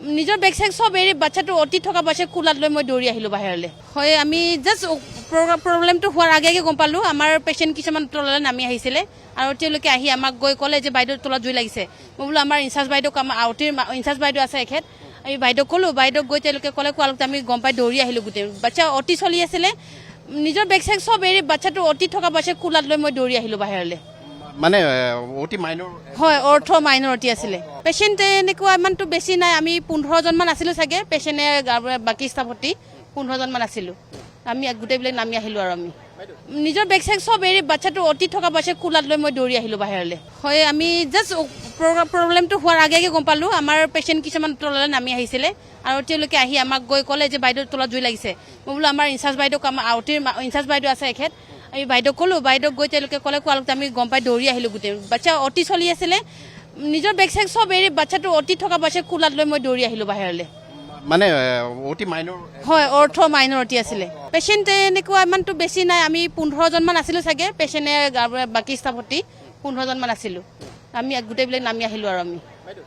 নিজৰ বেগ চেগ চব এৰি বাচ্চাটো অতি থকা বাচ্চা কোলাত লৈ মই দৌৰি আহিলোঁ বাহিৰলৈ হয় আমি জাষ্ট প্ৰব্লেমটো হোৱাৰ আগে আগে গম পালোঁ আমাৰ পেচেণ্ট কিছুমান তললৈ নামি আহিছিলে আৰু তেওঁলোকে আহি আমাক গৈ ক'লে যে বাইদেউৰ তলত জুই লাগিছে মই বোলো আমাৰ ইনচাৰ্জ বাইদেউক আমাৰ আউটিৰ ইনচাৰ্জ বাইদেউ আছে এখেত আমি বাইদেউক ক'লোঁ বাইদেউক গৈ তেওঁলোকে ক'লে কোৱালৈকে আমি গম পাই দৌৰি আহিলোঁ গোটেই বাচ্চা অতি চলি আছিলে নিজৰ বেগ চেগ চব এৰি বাচ্চাটো অতি থকা বাচ্চা কোলাত লৈ মই দৌৰি আহিলোঁ বাহিৰলৈ মানে অতি মাইনৰ হয় অৰ্থ মাইনৰিটি আছিলে পেচেণ্ট এনেকুৱা ইমানটো বেছি নাই আমি 15জনমান আছিলোঁ চাগে পেচেণ্টে বাকী ষ্টাফতি 15জনমান আছিলোঁ আমি গোটেইবিলাক নামি আহিলোঁ আৰু আমি নিজৰ বেগ চেগ চব এৰি বাচ্চাটো অতি থকা বাচ্চা কোলাত লৈ মই দৌৰি আহিলোঁ বাহিৰলৈ হয় আমি জাষ্ট প্ৰব্লেমটো হোৱাৰ আগে আগে গম পালোঁ আমাৰ পেচেণ্ট কিছুমান তললৈ নামি আহিছিলে আৰু তেওঁলোকে আহি আমাক গৈ ক'লে যে বাইদেউৰ তলত জুই লাগিছে মই বোলো আমাৰ ইনচাৰ্জ বাইদেউক আমাৰ আউটিৰ ইনচাৰ্জ বাইদেউ আছে এখেত আমি বাইদেউক ক'লোঁ বাইদেউক গৈ তেওঁলোকে ক'লে কোৱালৈকে আমি গম পাই দৌৰি আহিলোঁ গোটেই বাচ্চা অতি চলি আছিলে নিজৰ বেগ চেগ চব এৰি বাচ্চাটো অতি থকা বাচ্চা কোলাত লৈ মই দৌৰি আহিলোঁ বাহিৰলৈ মানে অতি মাইনৰ হয় অৰ্থ মাইনৰিটি আছিলে পেচেণ্ট এনেকুৱা ইমানটো বেছি নাই আমি 15জনমান আছিলোঁ চাগে পেচেণ্টে বাকী ষ্টাফতি 15জনমান আছিলোঁ আমি গোটেইবিলাক নামি আহিলোঁ আৰু আমি